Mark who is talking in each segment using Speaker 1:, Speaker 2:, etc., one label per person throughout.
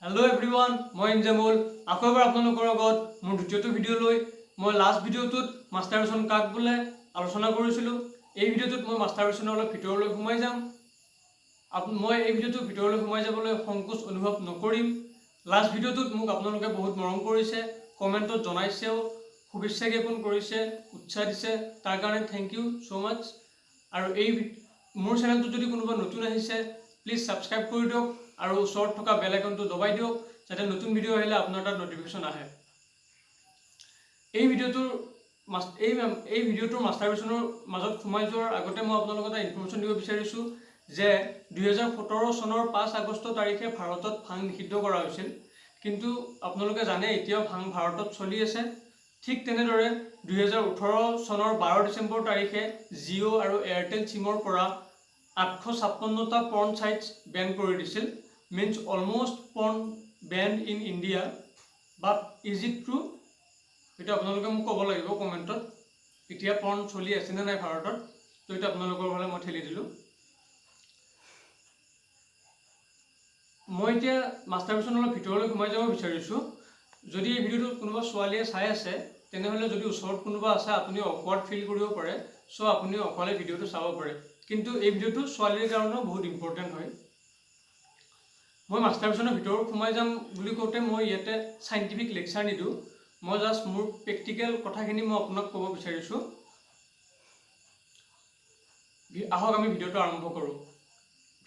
Speaker 1: Hello everyone, মই Injamul. আকৌ এবাৰ আপোনালোকৰ আগত মোৰ দ্বিতীয়টো ভিডিঅ' লৈ মই লাষ্ট ভিডিঅ'টোত মাষ্টাৰবেশ্যন কাক বোলে আলোচনা কৰিছিলোঁ। এই ভিডিঅ'টোত মই মাষ্টাৰবেশ্যনৰ অলপ ভিতৰলৈ সোমাই যাম। মই এই ভিডিঅ'টোৰ ভিতৰলৈ সোমাই যাবলৈ সংকোচ অনুভৱ নকৰিম। লাষ্ট ভিডিঅ'টোত মোক আপোনালোকে বহুত মৰম কৰিছে, কমেণ্টত জনাইছেও, শুভেচ্ছা জ্ঞাপন কৰিছে, উৎসাহ দিছে, তাৰ কাৰণে থেংক ইউ ছ' মাছ। আৰু মোৰ চেনেলটোত যদি কোনোবা নতুন আহিছে প্লিজ ছাবস্ক্ৰাইব কৰি দিয়ক আৰু ওচৰত থকা বেল আইকনটো দবাই দিয়ক যাতে নতুন ভিডিঅ' আহিলে আপোনাৰ তাত নটিফিকেশ্যন আহে। এই ভিডিঅ'টোৰ মাষ্টাৰবেশ্যনৰ মাজত সোমাই যোৱাৰ আগতে মই আপোনালোকক এটা ইনফৰ্মেশ্যন দিব বিচাৰিছোঁ যে 2017 চনৰ 5 আগষ্ট তাৰিখে ভাৰতত ভাং নিষিদ্ধ কৰা হৈছিল। কিন্তু আপোনালোকে জানে এতিয়াও ভাং ভাৰতত চলি আছে। ঠিক তেনেদৰে 2018 চনৰ 12 ডিচেম্বৰ তাৰিখে জিঅ' আৰু এয়াৰটেল চিমৰ পৰা 856টা পৰ্ন চাইটছ বেন কৰি দিছিল। Means almost porn Ben in India, but is it true? এইটো আপোনালোকে মোক ক'ব লাগিব কমেণ্টত। এতিয়া পৰ্ন চলি আছেনে নাই ভাৰতত? তো এইটো আপোনালোকৰ ফালে মই ঠেলি দিলোঁ। মই এতিয়া মাষ্টাৰবেশ্যন অলপ ভিতৰলৈ সোমাই যাব বিচাৰিছোঁ। যদি এই ভিডিঅ'টো কোনোবা ছোৱালীয়ে চাই আছে তেনেহ'লে যদি ওচৰত কোনোবা আছে আপুনি অকৱাৰ্ড ফিল কৰিব পাৰে, চ' আপুনি অকলে ভিডিঅ'টো চাব পাৰে। কিন্তু এই ভিডিঅ'টো ছোৱালীৰ কাৰণেও বহুত ইম্পৰ্টেণ্ট হয়। মই মাষ্টাৰবেশ্যনৰ ভিতৰত সোমাই যাম বুলি কওঁতে মই ইয়াতে চাইণ্টিফিক লেকচাৰ নিদিওঁ, মই জাষ্ট মোৰ প্ৰেক্টিকেল কথাখিনি মই আপোনাক ক'ব বিচাৰিছোঁ। আহক আমি ভিডিঅ'টো আৰম্ভ কৰোঁ।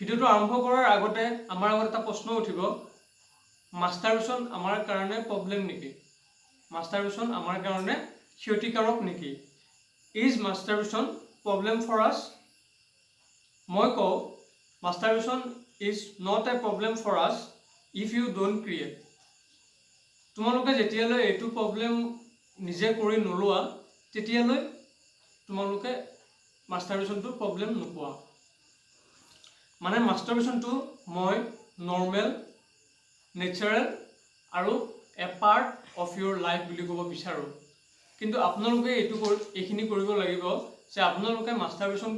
Speaker 1: ভিডিঅ'টো আৰম্ভ কৰাৰ আগতে আমাৰ আগত এটা প্ৰশ্ন উঠিব, মাষ্টাৰবেশ্যন আমাৰ কাৰণে প্ৰব্লেম নেকি? মাষ্টাৰবেশ্যন আমাৰ কাৰণে ক্ষতিকাৰক নেকি? Is মাষ্টাৰবেশ্যন problem for us? মই কওঁ masturbation is not a problem for us if you don't create. তোমালোকে যেতিয়ালৈ এইটো প্ৰব্লেম নিজে কৰি নোলোৱা তেতিয়ালৈ তোমালোকে মাষ্টাৰবেশ্যনটো প্ৰব্লেম নোপোৱা। মানে মাষ্টাৰবেশ্যনটো মই নৰ্মেল, নেচাৰেল আৰু এ পাৰ্ট অফ ইয়'ৰ লাইফ বুলি ক'ব বিচাৰোঁ। কিন্তু আপোনালোকে এইখিনি কৰিব লাগিব যে আপোনালোকে মাষ্টাৰবেশ্যন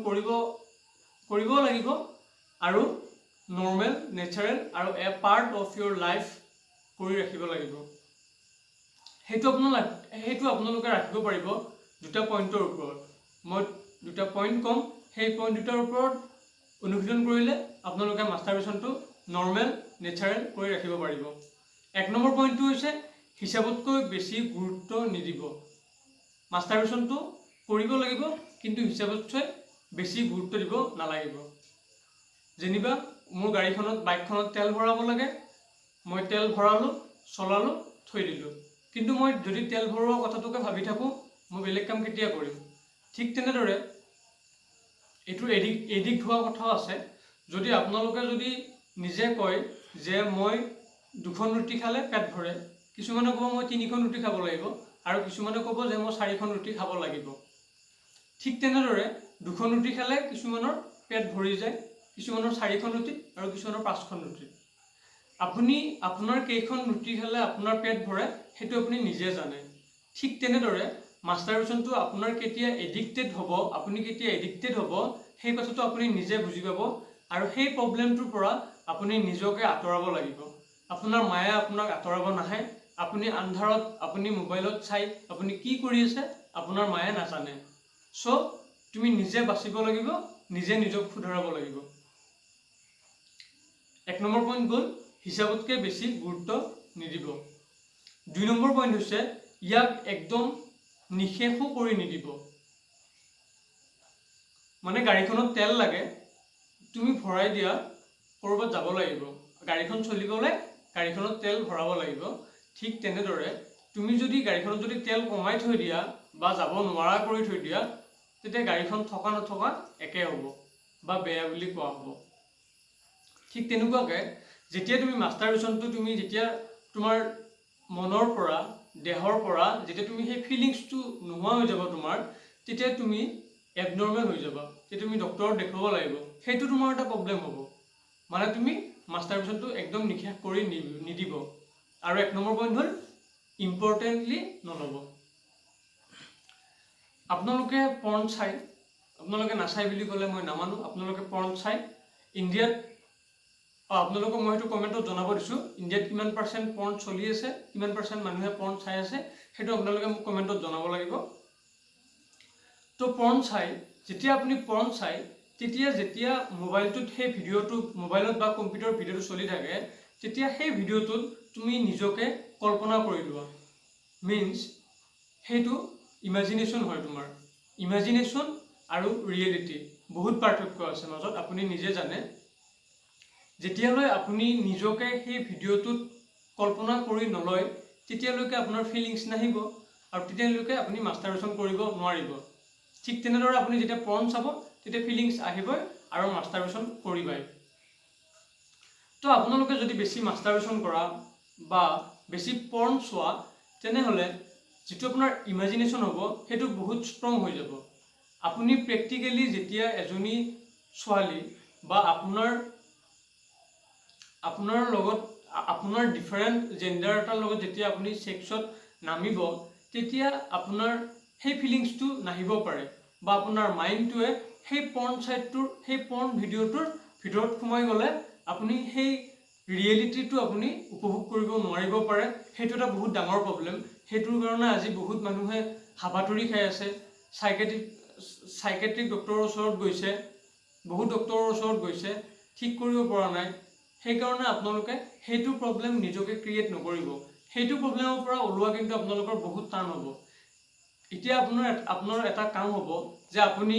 Speaker 1: কৰিব লাগিব আৰু নৰ্মেল, নেচাৰেল আৰু এ পাৰ্ট অফ ইয়'ৰ লাইফ কৰি ৰাখিব লাগিব। সেইটো আপোনালোকে ৰাখিব পাৰিব দুটা পইণ্টৰ ওপৰত। মই দুটা পইণ্ট ক'ম, সেই পইণ্ট দুটাৰ ওপৰত অনুশীলন কৰিলে আপোনালোকে মাষ্টাৰবেশ্যনটো নৰ্মেল, নেচাৰেল কৰি ৰাখিব পাৰিব। 1 নম্বৰ পইণ্টটো হৈছে হিচাপতকৈ বেছি গুৰুত্ব নিদিব। মাষ্টাৰবেশ্যনটো কৰিব লাগিব কিন্তু হিচাপতকৈ বেছি গুৰুত্ব দিব নালাগিব। যেনিবা মোৰ বাইকখনত তেল ভৰাব লাগে, মই তেল ভৰালোঁ, চলালোঁ, থৈ দিলোঁ। কিন্তু মই যদি তেল ভৰোৱা কথাটোকে ভাবি থাকোঁ মই বেলেগ কাম কেতিয়া কৰিম? ঠিক তেনেদৰে এইটোৰ এডিক্ট হোৱা কথাও আছে। যদি আপোনালোকে নিজে কয় যে মই 2খন ৰুটি খালে পেট ভৰে, কিছুমানে ক'ব মই 3খন ৰুটি খাব লাগিব আৰু কিছুমানে ক'ব যে মই 4খন ৰুটি খাব লাগিব। ঠিক তেনেদৰে 2খন ৰুটি খালে কিছুমানৰ পেট ভৰি যায়, কিছুমানৰ 4খন ৰুটি আৰু কিছুমানৰ 5খন ৰুটি। আপুনি আপোনাৰ কেইখন ৰুটি খালে আপোনাৰ পেট ভৰে সেইটো আপুনি নিজে জানে। ঠিক তেনেদৰে মাষ্টাৰবেশ্যনটো আপোনাৰ কেতিয়া এডিক্টেড হ'ব সেই কথাটো আপুনি নিজে বুজি পাব আৰু সেই প্ৰব্লেমটোৰ পৰা আপুনি নিজকে আঁতৰাব লাগিব। আপোনাৰ মায়ে আপোনাক আঁতৰাব নাহে। আপুনি আন্ধাৰত আপুনি মোবাইলত চাই আপুনি কি কৰি আছে আপোনাৰ মায়ে নাজানে। চ' তুমি নিজে বাচিব লাগিব, নিজে নিজক শুধৰাব লাগিব। 1 নম্বৰ পইণ্ট গ'ল হিচাপতকৈ বেছি গুৰুত্ব নিদিব। 2 নম্বৰ পইণ্ট হৈছে ইয়াক একদম নিঃশেষো কৰি নিদিব। মানে গাড়ীখনত তেল লাগে, তুমি ভৰাই দিয়া, ক'ৰবাত যাব লাগিব, গাড়ীখন চলিবলৈ গাড়ীখনত তেল ভৰাব লাগিব। ঠিক তেনেদৰে তুমি যদি গাড়ীখনত তেল কমাই থৈ দিয়া বা যাব নোৱাৰা কৰি থৈ দিয়া তেতিয়া গাড়ীখন থকা নথকা একে হ'ব বা বেয়া বুলি কোৱা হ'ব। ঠিক তেনেকুৱাকৈ যেতিয়া তুমি মাষ্টাৰবেশ্যনটো যেতিয়া তোমাৰ মনৰ পৰা, দেহৰ পৰা যেতিয়া তুমি সেই ফিলিংছটো নোহোৱা হৈ যাব তোমাৰ, তেতিয়া তুমি এবনৰ্মেল হৈ যাবা, তেতিয়া তুমি ডক্টৰক দেখুৱাব লাগিব। সেইটো তোমাৰ এটা প্ৰব্লেম হ'ব। মানে তুমি মাষ্টাৰবেশ্যনটো একদম নিঃশেষ কৰি নিদিব। আৰু 1 নম্বৰ পইণ্ট হ'ল ইম্পৰ্টেণ্টলি নল'ব। আপোনালোকে পৰ্ন চাই, আপোনালোকে নাচাই বুলি ক'লে মই নামানো, আপোনালোকে পৰ্ন চাই। ইণ্ডিয়াত আপোনালোকক মই সেইটো কমেণ্টত জনাব দিছোঁ ইণ্ডিয়াত কিমান পাৰ্চেণ্ট পৰ্ণ চলি আছে, কিমান পাৰ্চেণ্ট মানুহে পৰ্ণ চাই আছে, সেইটো আপোনালোকে মোক কমেণ্টত জনাব লাগিব। তো পৰ্ণ চাই যেতিয়া আপুনি পৰ্ণ চাই যেতিয়া মোবাইলটোত সেই ভিডিঅ'টো মোবাইলত বা কম্পিউটাৰ ভিডিঅ'টো চলি থাকে তেতিয়া সেই ভিডিঅ'টোত তুমি নিজকে কল্পনা কৰি লোৱা। মিনছ সেইটো ইমাজিনেশ্যন হয় তোমাৰ। ইমাজিনেশ্যন আৰু ৰিয়েলিটি বহুত পাৰ্থক্য আছে মাজত, আপুনি নিজে জানে। যেতিয়ালৈ আপুনি নিজকে সেই ভিডিঅ'টোত কল্পনা কৰি নলয় তেতিয়ালৈকে আপোনাৰ ফিলিংছ নাহিব আৰু তেতিয়ালৈকে আপুনি মাষ্টাৰবেশ্যন কৰিব নোৱাৰিব। ঠিক তেনেদৰে আপুনি যেতিয়া পৰ্ণ চাব তেতিয়া ফিলিংছ আহিবই আৰু মাষ্টাৰবেশ্যন কৰিবই। তো আপোনালোকে যদি বেছি মাষ্টাৰবেশ্যন কৰা বা বেছি পৰ্ণ চোৱা তেনেহ'লে যিটো আপোনাৰ ইমাজিনেশ্যন হ'ব সেইটো বহুত ষ্ট্ৰং হৈ যাব। আপুনি প্ৰেক্টিকেলি যেতিয়া এজনী ছোৱালী বা আপোনাৰ লগত আপোনাৰ ডিফাৰেণ্ট জেণ্ডাৰ এটাৰ লগত যেতিয়া আপুনি ছেক্সত নামিব তেতিয়া আপোনাৰ সেই ফিলিংছটো নাহিব পাৰে বা আপোনাৰ মাইণ্ডটোৱে সেই পৰ্ণ চাইটটোৰ সেই পৰ্ণ ভিডিঅ'টোৰ ভিতৰত সোমাই গ'লে আপুনি সেই ৰিয়েলিটিটো আপুনি উপভোগ কৰিব নোৱাৰিব পাৰে। সেইটো এটা বহুত ডাঙৰ প্ৰব্লেম। সেইটোৰ কাৰণে আজি বহুত মানুহে হাবাথুৰি খাই আছে, চাইকেট্ৰিক ডক্টৰৰ ওচৰত গৈছে, বহুত ডক্টৰৰ ওচৰত গৈছে, ঠিক কৰিব পৰা নাই। সেইকাৰণে আপোনালোকে সেইটো প্ৰব্লেম নিজকে ক্ৰিয়েট নকৰিব। সেইটো প্ৰব্লেমৰ পৰা ওলোৱা কিন্তু আপোনালোকৰ বহুত টান হ'ব। এতিয়া আপোনাৰ এটা কাম হ'ব যে আপুনি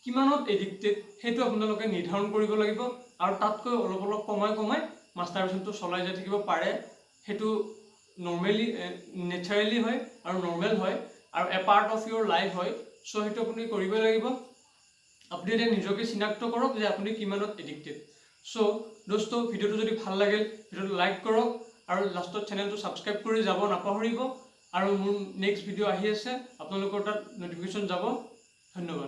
Speaker 1: কিমানত এডিক্টেড সেইটো আপোনালোকে নিৰ্ধাৰণ কৰিব লাগিব আৰু তাতকৈ অলপ কমাই মাষ্টাৰবেশ্যনটো চলাই যাই থাকিব পাৰে। সেইটো নৰ্মেলি নেচাৰেলি হয় আৰু নৰ্মেল হয় আৰু এ পাৰ্ট অফ ইয়'ৰ লাইফ হয়। চ' সেইটো আপুনি কৰিবই লাগিব। আপুনি এতিয়া নিজকে চিনাক্ত কৰক যে আপুনি কিমানত এডিক্টেড। চ' দোস্ত ভিডিঅ'টো যদি ভাল লাগিল ভিডিঅ'টো লাইক কৰক আৰু লাষ্টত চেনেলটো ছাবস্ক্ৰাইব কৰি যাব নাপাহৰিব। আৰু মোৰ নেক্সট ভিডিঅ' আহি আছে, আপোনালোকৰ তাত ন'টিফিকেশ্যন যাব। ধন্যবাদ।